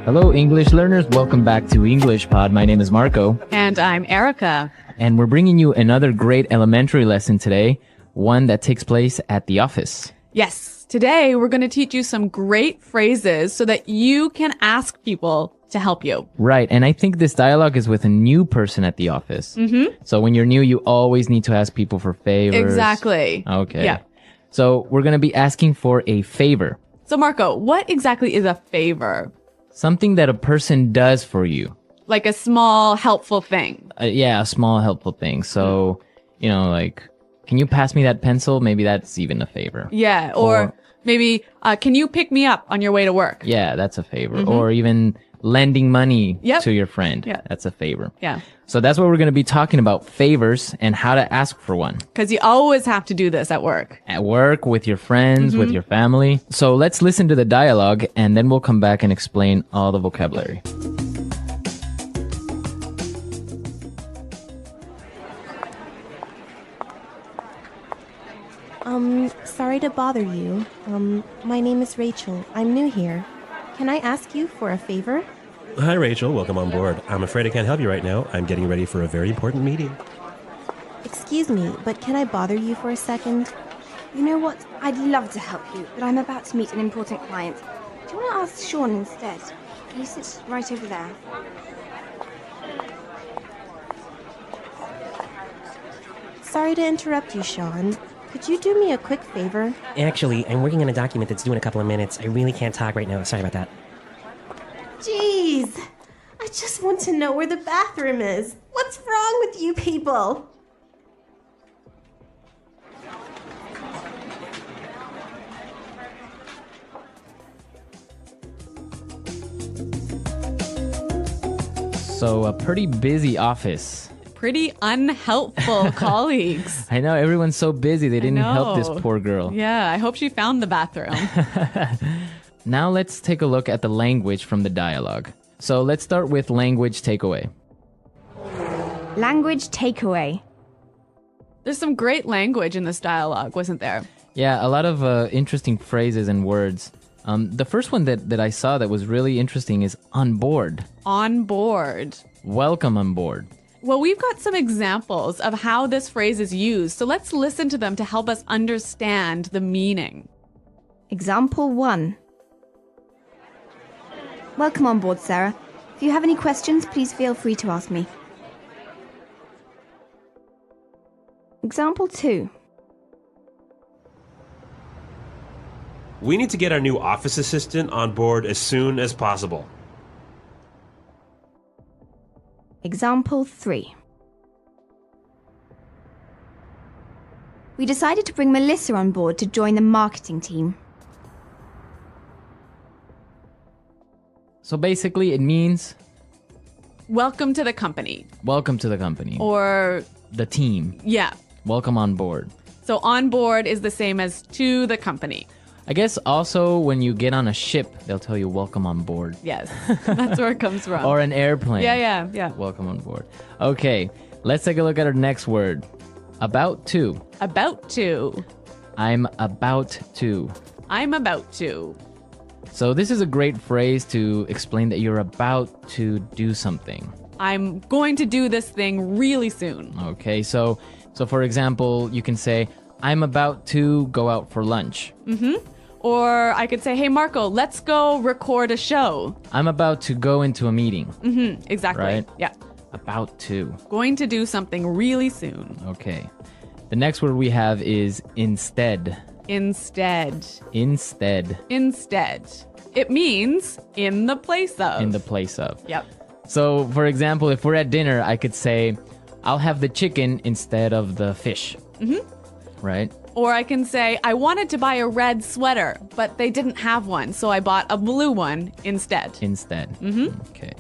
Hello, English learners. Welcome back to English Pod. My name is Marco. And I'm Erica. And we're bringing you another great elementary lesson today, one that takes place at the office. Yes, today we're going to teach you some great phrases so that you can ask people to help you. Right, and I think this dialogue is with a new person at the office. Mm-hmm. So when you're new, you always need to ask people for favors. Exactly. Okay. Yeah. So we're going to be asking for a favor. So Marco, what exactly is a favor? Something that a person does for you. Like a small, helpful thing. Yeah, a small helpful thing. So, like, can you pass me that pencil? Maybe that's even a favor. Yeah, or maybe, can you pick me up on your way to work? Yeah, that's a favor. Or even lending money to your friend. Yeah. That's a favor. Yeah. So that's what we're going to be talking about, favors and how to ask for one. Because you always have to do this at work. At work, with your friends, with your family. So let's listen to the dialogue and then we'll come back and explain all the vocabulary. Sorry to bother you. My name is Rachel. I'm new here. Can I ask you for a favor? Hi, Rachel. Welcome on board. I'm afraid I can't help you right now. I'm getting ready for a very important meeting. Excuse me, but can I bother you for a second? You know what? I'd love to help you, but I'm about to meet an important client. Do you want to ask Sean instead? He sits right over there. Sorry to interrupt you, Sean. Could you do me a quick favor? Actually, I'm working on a document that's due in a couple of minutes. I really can't talk right now. Sorry about that. Jeez! I just want to know where the bathroom is. What's wrong with you people? So a pretty busy office. Pretty unhelpful colleagues. I know, everyone's so busy they didn't help this poor girl. Yeah, I hope she found the bathroom. Now let's take a look at the language from the dialogue. So let's start with language takeaway. Language takeaway. There's some great language in this dialogue, wasn't there? Yeah, a lot of interesting phrases and words. The first one that I saw that was really interesting is on board. On board. Welcome on board. Well, we've got some examples of how this phrase is used, so let's listen to them to help us understand the meaning. Example 1. Welcome on board, Sarah. If you have any questions, please feel free to ask me. Example 2. We need to get our new office assistant on board as soon as possible. Example 3. We decided to bring Melissa on board to join the marketing team. So basically it means Welcome to the company. welcome to the company. Or, the team. yeah. Welcome on board. So on board is the same as to the company. I guess also when you get on a ship, they'll tell you welcome on board. Yes, that's where it comes from. Or an airplane. Yeah. Welcome on board. Okay, let's take a look at our next word. About to. About to. I'm about to. I'm about to. So this is a great phrase to explain that you're about to do something. I'm going to do this thing really soon. Okay, so for example, you can say, I'm about to go out for lunch. Or I could say, hey, Marco, let's go record a show. I'm about to go into a meeting. Exactly. Right. Yeah. About to. Going to do something really soon. Okay. The next word we have is instead. Instead. Instead. Instead. It means in the place of. In the place of. Yep. So, for example, if we're at dinner, I could say, I'll have the chicken instead of the fish. Right? Or I can say, I wanted to buy a red sweater, but they didn't have one, so I bought a blue one instead. Instead. Okay.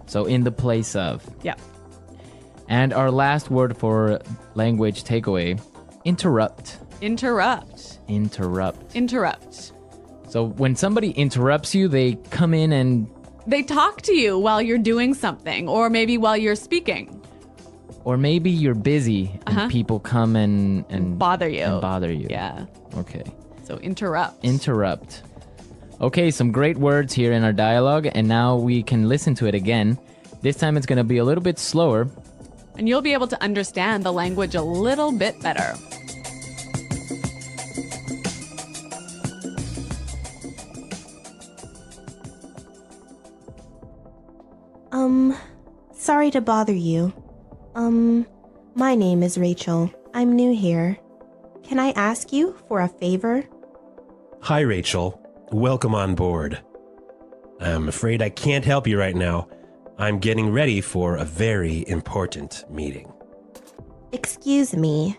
So, in the place of. Yep. And our last word for language takeaway, interrupt. Interrupt. Interrupt. Interrupt. So when somebody interrupts you, they come in and... They talk to you while you're doing something, or maybe while you're speaking. Or maybe you're busy and people come and Bother you. And bother you. Yeah. Okay. So interrupt. Interrupt. Okay, some great words here in our dialogue, and now we can listen to it again. This time it's going to be a little bit slower. And you'll be able to understand the language a little bit better. Sorry to bother you. My name is Rachel. I'm new here. Can I ask you for a favor? Hi, Rachel. Welcome on board. I'm afraid I can't help you right now. I'm getting ready for a very important meeting. Excuse me,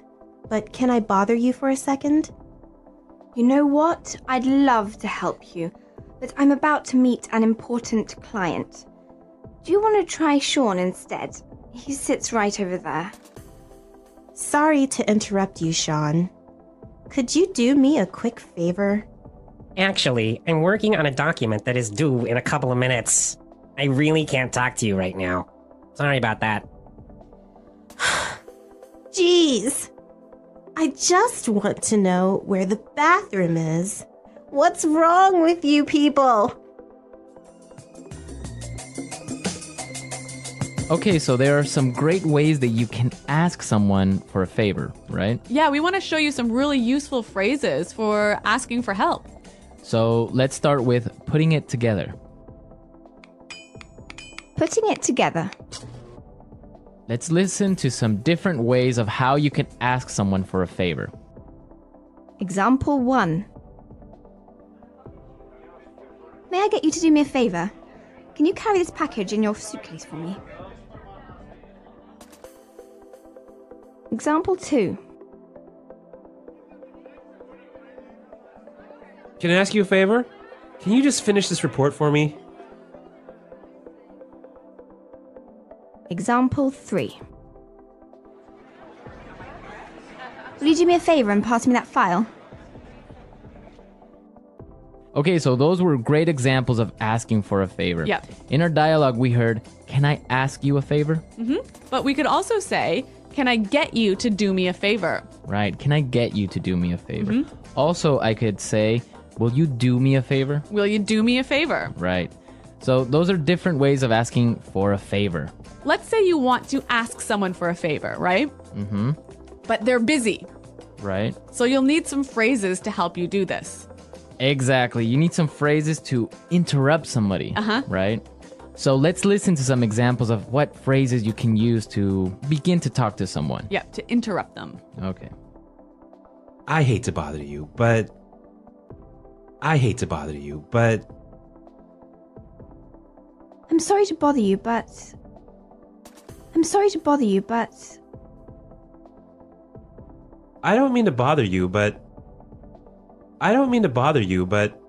but can I bother you for a second? You know what? I'd love to help you, but I'm about to meet an important client. Do you want to try Sean instead? He sits right over there. Sorry to interrupt you, Sean. Could you do me a quick favor? Actually, I'm working on a document that is due in a couple of minutes. I really can't talk to you right now. Sorry about that. Jeez. I just want to know where the bathroom is. What's wrong with you people? Okay, so there are some great ways that you can ask someone for a favor, right? Yeah, we want to show you some really useful phrases for asking for help. So let's start with putting it together. Putting it together. Let's listen to some different ways of how you can ask someone for a favor. Example 1. May I get you to do me a favor? Can you carry this package in your suitcase for me? Example 2. Can I ask you a favor? Can you just finish this report for me? Example 3. Will you do me a favor and pass me that file? Okay, so those were great examples of asking for a favor. Yep. In our dialogue, we heard, "Can I ask you a favor?" But we could also say, can I get you to do me a favor? Right. Can I get you to do me a favor? Also, I could say, "Will you do me a favor?" Will you do me a favor? Right. So those are different ways of asking for a favor. Let's say you want to ask someone for a favor, right? But they're busy. Right. So you'll need some phrases to help you do this. Exactly. You need some phrases to interrupt somebody. Right? So let's listen to some examples of what phrases you can use to begin to talk to someone. Yeah, to interrupt them. Okay. I hate to bother you, but... I'm sorry to bother you, but... I don't mean to bother you, but...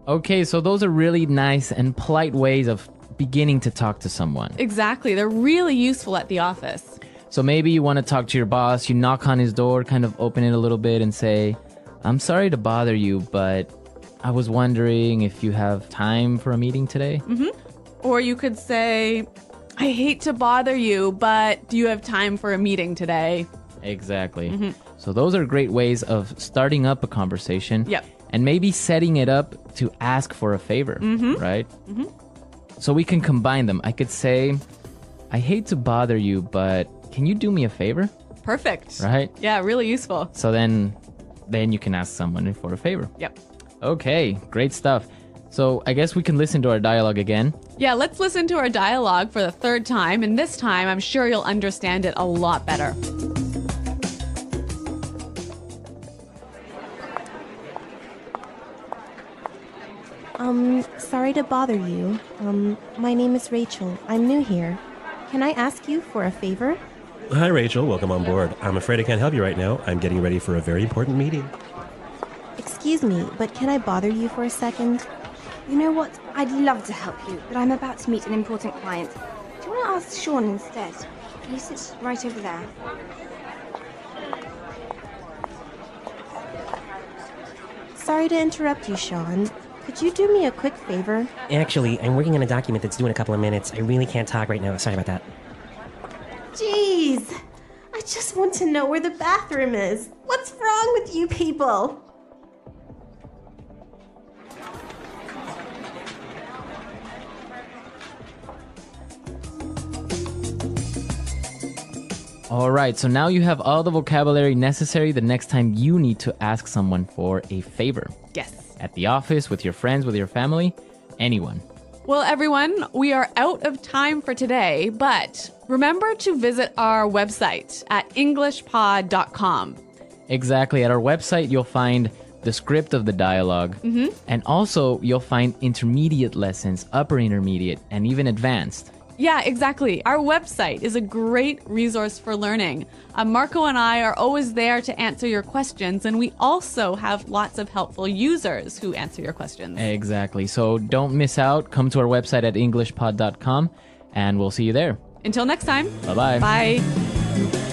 Okay, so those are really nice and polite ways of beginning to talk to someone. Exactly. They're really useful at the office. So maybe you want to talk to your boss, you knock on his door, kind of open it a little bit and say, "I'm sorry to bother you, but I was wondering if you have time for a meeting today?" Or you could say, "I hate to bother you, but do you have time for a meeting today?" Exactly. So those are great ways of starting up a conversation. Yep. And maybe setting it up to ask for a favor, right? So we can combine them. I could say, "I hate to bother you, but can you do me a favor?" Perfect. Right? Yeah, really useful. So then you can ask someone for a favor. Yep. Okay, great stuff. So I guess we can listen to our dialogue again. Yeah, let's listen to our dialogue for the third time, and this time I'm sure you'll understand it a lot better. Sorry to bother you. My name is Rachel. I'm new here. Can I ask you for a favor? Hi, Rachel. Welcome on board. I'm afraid I can't help you right now. I'm getting ready for a very important meeting. Excuse me, but can I bother you for a second? You know what? I'd love to help you, but I'm about to meet an important client. Do you want to ask Sean instead? He sits right over there. Sorry to interrupt you, Sean. Could you do me a quick favor? Actually, I'm working on a document that's due in a couple of minutes. I really can't talk right now. Sorry about that. Jeez. I just want to know where the bathroom is. What's wrong with you people? All right, so now you have all the vocabulary necessary the next time you need to ask someone for a favor. Yes. At the office, with your friends, with your family, anyone. Well, everyone, we are out of time for today, but remember to visit our website at englishpod.com. Exactly. At our website, you'll find the script of the dialogue. And also, you'll find intermediate lessons, upper intermediate, and even advanced. Yeah, exactly. Our website is a great resource for learning. Marco and I are always there to answer your questions, and we also have lots of helpful users who answer your questions. Exactly. So don't miss out. Come to our website at englishpod.com, and we'll see you there. Until next time. Bye-bye. Bye.